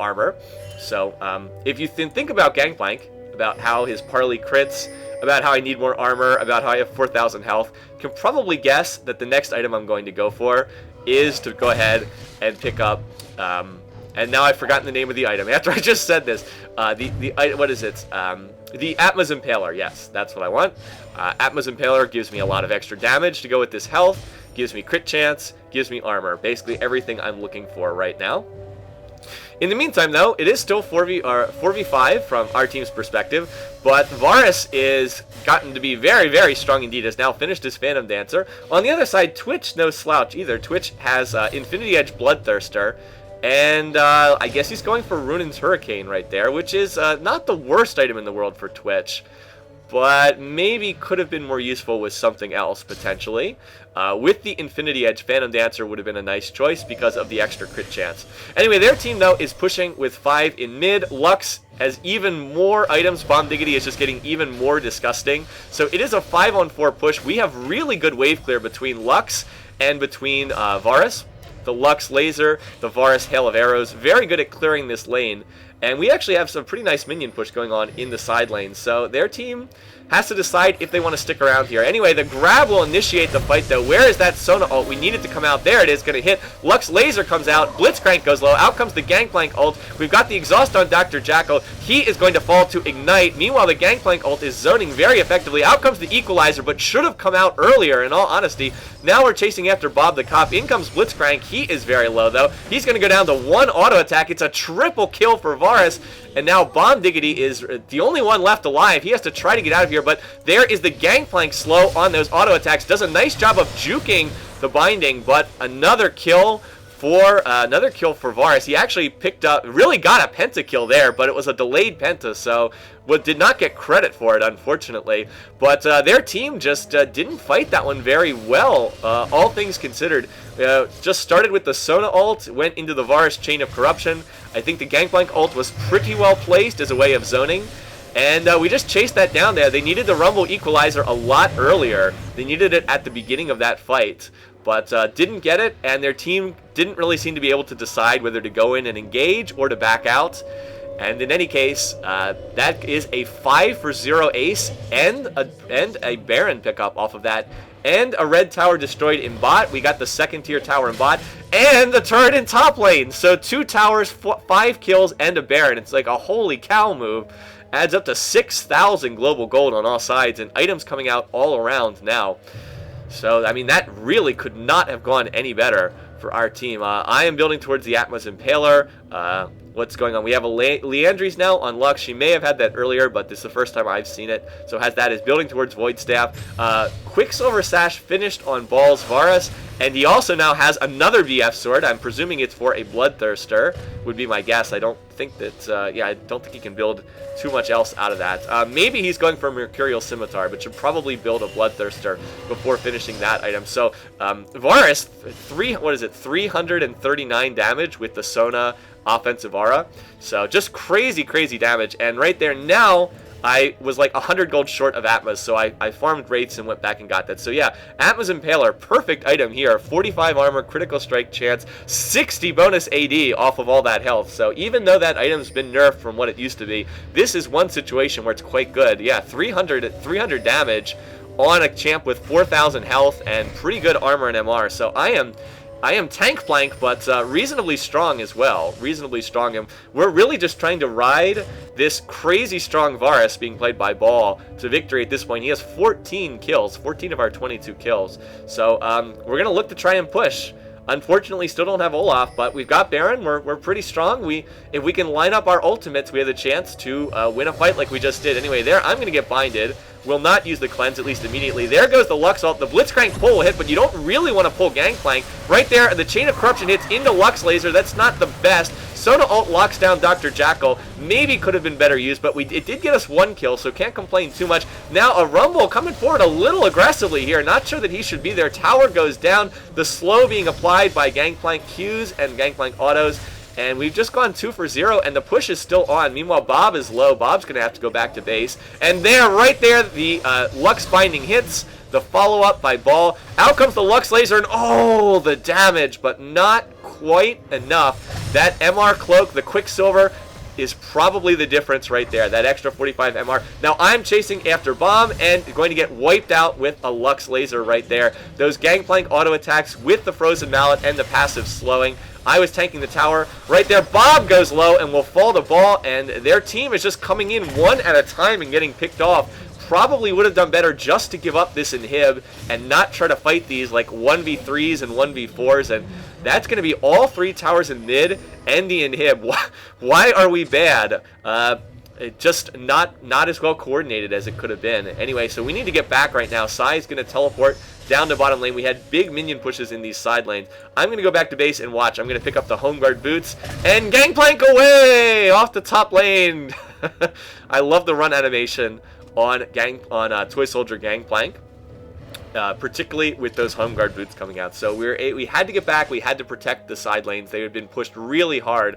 armor. So if you think about Gangplank, about how his parley crits, about how I need more armor, about how I have 4,000 health, you can probably guess that the next item I'm going to go for is to go ahead and pick up and now I've forgotten the name of the item after I just said this. What is it? The Atma's Impaler. Yes, that's what I want. Atma's Impaler gives me a lot of extra damage to go with this health, gives me crit chance, gives me armor. Basically everything I'm looking for right now. In the meantime, though, it is still 4v5 from our team's perspective, but Varus is gotten to be very, very strong indeed, has now finished his Phantom Dancer. On the other side, Twitch, no slouch either. Twitch has Infinity Edge Bloodthirster, and I guess he's going for Runin's Hurricane right there, which is not the worst item in the world for Twitch, but maybe could have been more useful with something else, potentially. With the Infinity Edge, Phantom Dancer would have been a nice choice because of the extra crit chance. Anyway, their team, though, is pushing with 5 in mid. Lux has even more items. Bomb Diggity is just getting even more disgusting. So it is a 5-on-4 push. We have really good wave clear between Lux and between Varus. The Lux Laser, the Varus Hail of Arrows, very good at clearing this lane. And we actually have some pretty nice minion push going on in the side lane. So their team has to decide if they want to stick around here. Anyway, the grab will initiate the fight, though. Where is that Sona ult? We need it to come out. There it is, going to hit. Lux Laser comes out. Blitzcrank goes low. Out comes the Gangplank ult. We've got the exhaust on Dr. Jackal. He is going to fall to Ignite. Meanwhile, the Gangplank ult is zoning very effectively. Out comes the Equalizer, but should have come out earlier, in all honesty. Now we're chasing after Bob the Cop. In comes Blitzcrank. He is very low, though. He's going to go down to 1 auto attack. It's a triple kill for Varus. And now Bomb Diggity is the only one left alive. He has to try to get out of here, but there is the Gangplank slow on those auto attacks. Does a nice job of juking the binding, but another kill for another kill for Varus. He actually picked up, really got a pentakill there, but it was a delayed penta, so did not get credit for it, unfortunately. But their team just didn't fight that one very well, all things considered. Just started with the Sona ult, went into the Varus Chain of Corruption. I think the Gangplank ult was pretty well placed as a way of zoning. And we just chased that down there. They needed the Rumble Equalizer a lot earlier. They needed it at the beginning of that fight, but didn't get it, and their team didn't really seem to be able to decide whether to go in and engage or to back out. And in any case, that is a 5-for-0 ace and a Baron pickup off of that, and a red tower destroyed in bot. We got the second tier tower in bot, and the turret in top lane. So 2 towers, 5 kills, and a Baron. It's like a holy cow move. Adds up to 6,000 global gold on all sides, and items coming out all around now. So, I mean, that really could not have gone any better for our team. I am building towards the Atma's Impaler. What's going on? We have a Leandries now on Lux. She may have had that earlier, but this is the first time I've seen it. So has that, is building towards Void Staff. Quicksilver Sash finished on Balls Varus, and he also now has another VF sword. I'm presuming it's for a Bloodthirster, would be my guess. I don't think that, yeah, I don't think he can build too much else out of that. Maybe he's going for a Mercurial Scimitar, but should probably build a Bloodthirster before finishing that item. So Varus, 339 damage with the Sona offensive aura. So just crazy, crazy damage. And right there now, I was like 100 gold short of Atma's, so I farmed Wraiths and went back and got that. So yeah, Atma's Impaler, perfect item here. 45 armor, critical strike chance, 60 bonus AD off of all that health. So even though that item's been nerfed from what it used to be, this is one situation where it's quite good. Yeah, 300 damage on a champ with 4,000 health and pretty good armor and MR. So I am tank flank, but reasonably strong as well. Reasonably strong. And we're really just trying to ride this crazy strong Varus being played by Ball to victory at this point. He has 14 kills, 14 of our 22 kills. So we're going to look to try and push. Unfortunately, still don't have Olaf, but we've got Baron. We're pretty strong. If we can line up our ultimates, we have the chance to win a fight like we just did. Anyway, there, I'm going to get binded. Will not use the cleanse, at least immediately. There goes the Lux ult. The Blitzcrank pull will hit, but you don't really want to pull Gangplank. Right there, the Chain of Corruption hits into Lux Laser. That's not the best. Sona ult locks down Dr. Jackal. Maybe could have been better used, but it did get us 1 kill, so can't complain too much. Now a Rumble coming forward a little aggressively here. Not sure that he should be there. Tower goes down. The slow being applied by Gangplank Qs and Gangplank autos. And we've just gone 2 for 0, and the push is still on. Meanwhile, Bob is low. Bob's going to have to go back to base. And there, right there, the Lux Binding hits. The follow-up by Ball. Out comes the Lux Laser, and oh, the damage, but not quite enough. That MR Cloak, the Quicksilver, is probably the difference right there. That extra 45 MR. Now, I'm chasing after Bomb and going to get wiped out with a Lux Laser right there. Those Gangplank auto attacks with the Frozen Mallet and the passive slowing. I was tanking the tower. Right there, Bob goes low and will fall to Ball, and their team is just coming in one at a time and getting picked off. Probably would have done better just to give up this inhib and not try to fight these like 1v3s and 1v4s, and that's going to be all 3 towers in mid and the inhib. Why are we bad? Just not as well coordinated as it could have been. Anyway, so we need to get back right now. Sai is going to teleport down to bottom lane. We had big minion pushes in these side lanes. I'm going to go back to base and watch. I'm going to pick up the Home Guard boots and Gangplank away off the top lane. I love the run animation on Toy Soldier Gangplank, particularly with those Home Guard boots coming out. So we had to get back. We had to protect the side lanes. They had been pushed really hard.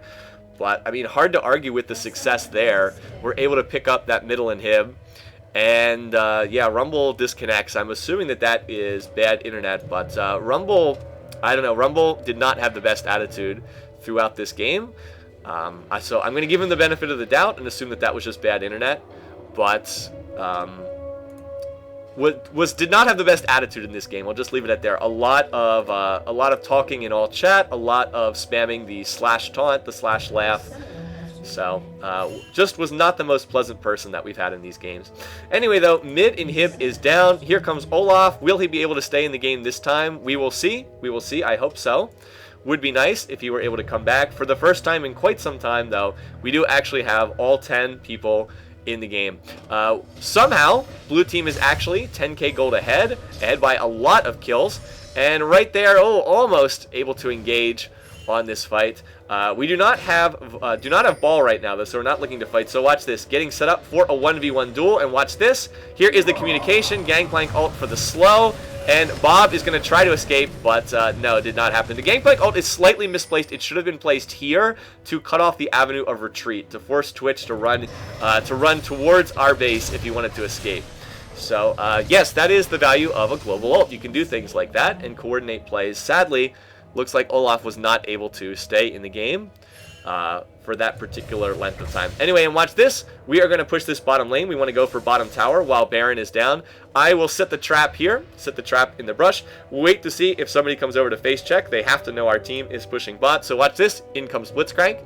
But, I mean, hard to argue with the success there. We're able to pick up that middle inhib. And, yeah, Rumble disconnects. I'm assuming that is bad internet. But Rumble, I don't know. Rumble did not have the best attitude throughout this game. So I'm going to give him the benefit of the doubt and assume that was just bad internet. But did not have the best attitude in this game. I'll just leave it at there. A lot of talking in all chat, a lot of spamming the /taunt, the /laugh. So just was not the most pleasant person that we've had in these games. Anyway, though, mid inhib is down. Here comes Olaf. Will he be able to stay in the game this time? We will see. We will see. I hope so. Would be nice if he were able to come back. For the first time in quite some time, though, we do actually have all 10 people in the game. Somehow, blue team is actually 10k gold ahead by a lot of kills. And right there, almost able to engage on this fight. We do not have ball right now, though, so we're not looking to fight. So watch this. Getting set up for a 1v1 duel, and watch this. Here is the communication. Gangplank ult for the slow. And Bob is going to try to escape, but no, it did not happen. The Gangplank ult is slightly misplaced. It should have been placed here to cut off the avenue of retreat, to force Twitch to run towards our base if he wanted to escape. So, yes, that is the value of a global ult. You can do things like that and coordinate plays. Sadly, looks like Olaf was not able to stay in the game for that particular length of time. Anyway, and watch this. We are going to push this bottom lane. We want to go for bottom tower while Baron is down. I will set the trap here, set the trap in the brush. We'll wait to see if somebody comes over to face check. They have to know our team is pushing bot. So watch this. In comes Blitzcrank.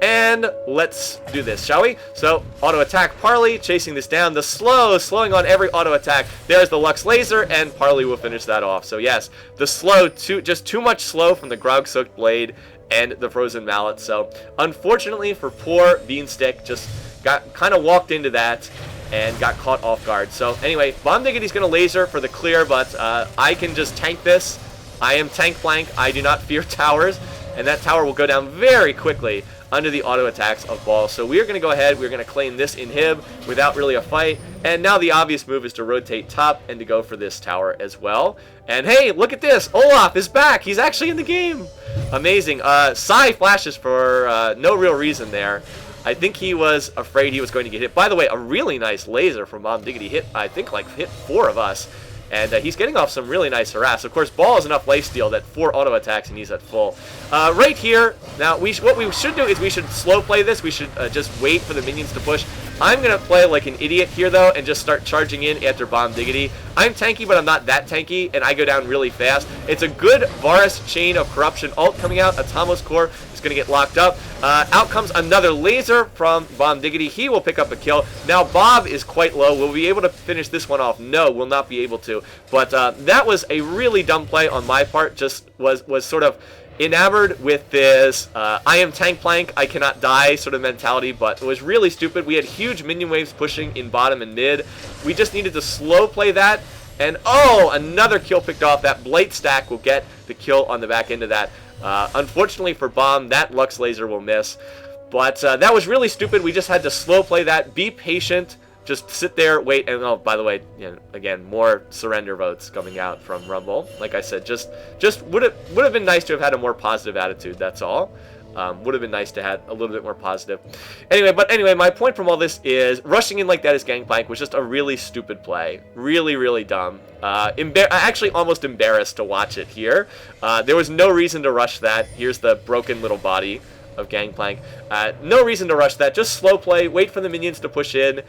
And let's do this, shall we? So, auto attack Parley, chasing this down. The slowing on every auto attack. There's the Lux Laser, and Parley will finish that off. So yes, the slow, just too much slow from the Grog-soaked blade and the Frozen Mallet. So, unfortunately for poor Beanstick, just got kind of walked into that and got caught off guard. So anyway, Bomb Diggity's going to laser for the clear, but I can just tank this. I am tank blank. I do not fear towers, and that tower will go down very quickly under the auto attacks of Ball. So we are going to go ahead, we're going to claim this inhib without really a fight, and now the obvious move is to rotate top and to go for this tower as well. And hey, look at this, Olaf is back, he's actually in the game. Amazing. Psy flashes for no real reason there. I think he was afraid he was going to get hit. By the way, a really nice laser from Bomb Diggity hit, I think, like hit 4 of us. And he's getting off some really nice harass. Of course, Ball has enough lifesteal that 4 auto attacks and he's at full. Right here, now what we should do is we should slow play this. We should just wait for the minions to push. I'm going to play like an idiot here, though, and just start charging in after Bomb Diggity. I'm tanky, but I'm not that tanky, and I go down really fast. It's a good Varus Chain of Corruption ult coming out. Atomos Core is going to get locked up. Out comes another laser from Bomb Diggity. He will pick up a kill. Now, Bob is quite low. Will we be able to finish this one off? No, we'll not be able to. But that was a really dumb play on my part. Just was sort of enamored with this I am tank plank, I cannot die sort of mentality, but it was really stupid. We had huge minion waves pushing in bottom and mid. We just needed to slow play that, and oh, another kill picked off. That Blade stack will get the kill on the back end of that. Unfortunately for Bomb, that Lux Laser will miss, but that was really stupid. We just had to slow play that, be patient, just sit there, wait, and oh, by the way, you know, again, more surrender votes coming out from Rumble. Like I said, just would have been nice to have had a more positive attitude. That's all. Would have been nice to have a little bit more positive. Anyway, my point from all this is rushing in like that as Gangplank was just a really stupid play. Really, really dumb. Actually, almost embarrassed to watch it here. There was no reason to rush that. Here's the broken little body of Gangplank. No reason to rush that. Just slow play, wait for the minions to push in,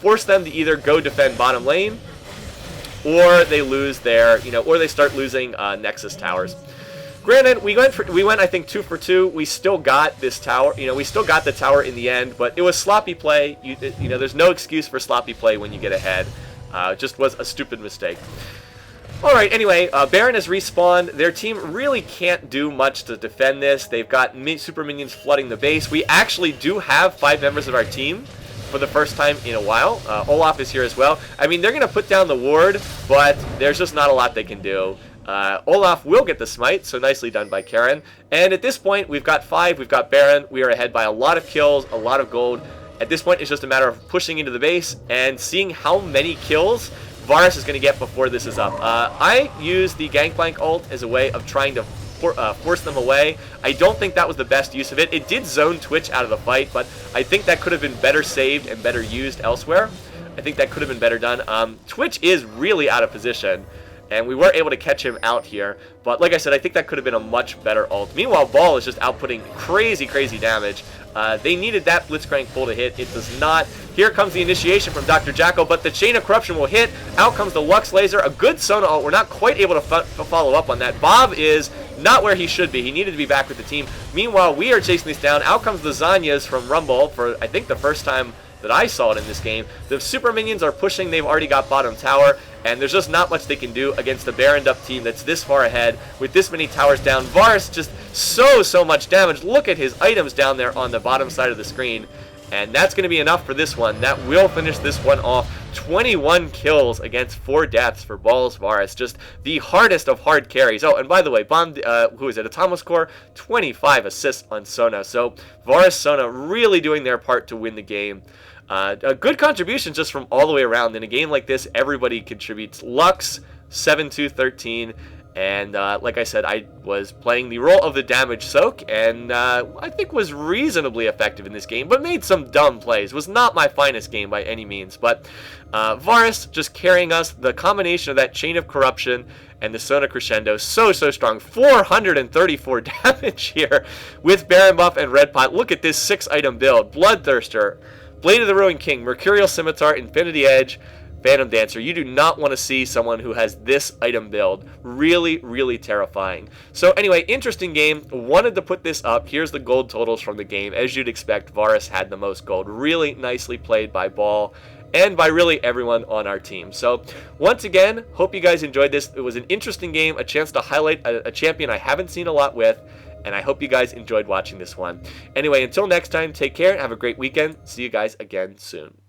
force them to either go defend bottom lane, or they lose their, or they start losing Nexus towers. Granted, we went I think 2 for 2. We still got this tower. We still got the tower in the end, but it was sloppy play. There's no excuse for sloppy play when you get ahead. It just was a stupid mistake. Alright, anyway, Baron has respawned. Their team really can't do much to defend this. They've got super minions flooding the base. We actually do have 5 members of our team for the first time in a while. Olaf is here as well. I mean, they're going to put down the ward, but there's just not a lot they can do. Olaf will get the smite, so nicely done by Karen. And at this point, we've got 5, we've got Baron. We are ahead by a lot of kills, a lot of gold. At this point, it's just a matter of pushing into the base and seeing how many kills Varus is going to get before this is up. I use the Gangplank ult as a way of trying to force them away. I don't think that was the best use of it. It did zone Twitch out of the fight, but I think that could have been better saved and better used elsewhere. I think that could have been better done. Twitch is really out of position, and we weren't able to catch him out here. But like I said, I think that could have been a much better ult. Meanwhile, Ball is just outputting crazy, crazy damage. They needed that Blitzcrank pull to hit. It does not. Here comes the initiation from Dr. Jackal, but the Chain of Corruption will hit. Out comes the Lux Laser. A good Sona ult. We're not quite able to follow up on that. Bob is not where he should be. He needed to be back with the team. Meanwhile, we are chasing these down. Out comes the Zanyas from Rumble for, I think, the first time that I saw it in this game. The super minions are pushing. They've already got bottom tower, and there's just not much they can do against a Baroned up team that's this far ahead with this many towers down. Varus just so much damage. Look at his items down there on the bottom side of the screen, and that's going to be enough for this one. That will finish this one off. 21 kills against 4 deaths for Ball's Varus. Just the hardest of hard carries. Oh, and by the way, who is it? Atomo Score, 25 assists on Sona. So Varus, Sona really doing their part to win the game. A good contribution just from all the way around. In a game like this, everybody contributes. Lux, 7-2-13. And like I said, I was playing the role of the damage soak, and I think was reasonably effective in this game, but made some dumb plays. Was not my finest game by any means, but Varus just carrying us. The combination of that Chain of Corruption and the Sona Crescendo, so strong. 434 damage here with Baron Buff and Red Pot. Look at this 6-item build. Bloodthirster, Blade of the Ruined King, Mercurial Scimitar, Infinity Edge, Phantom Dancer. You do not want to see someone who has this item build. Really terrifying. So anyway, interesting game. Wanted to put this up. Here's the gold totals from the game. As you'd expect, Varus had the most gold. Really nicely played by Ball and by really everyone on our team. So once again, hope you guys enjoyed this. It was an interesting game, a chance to highlight a champion I haven't seen a lot with, and I hope you guys enjoyed watching this one. Anyway, until next time, take care, have a great weekend. See you guys again soon.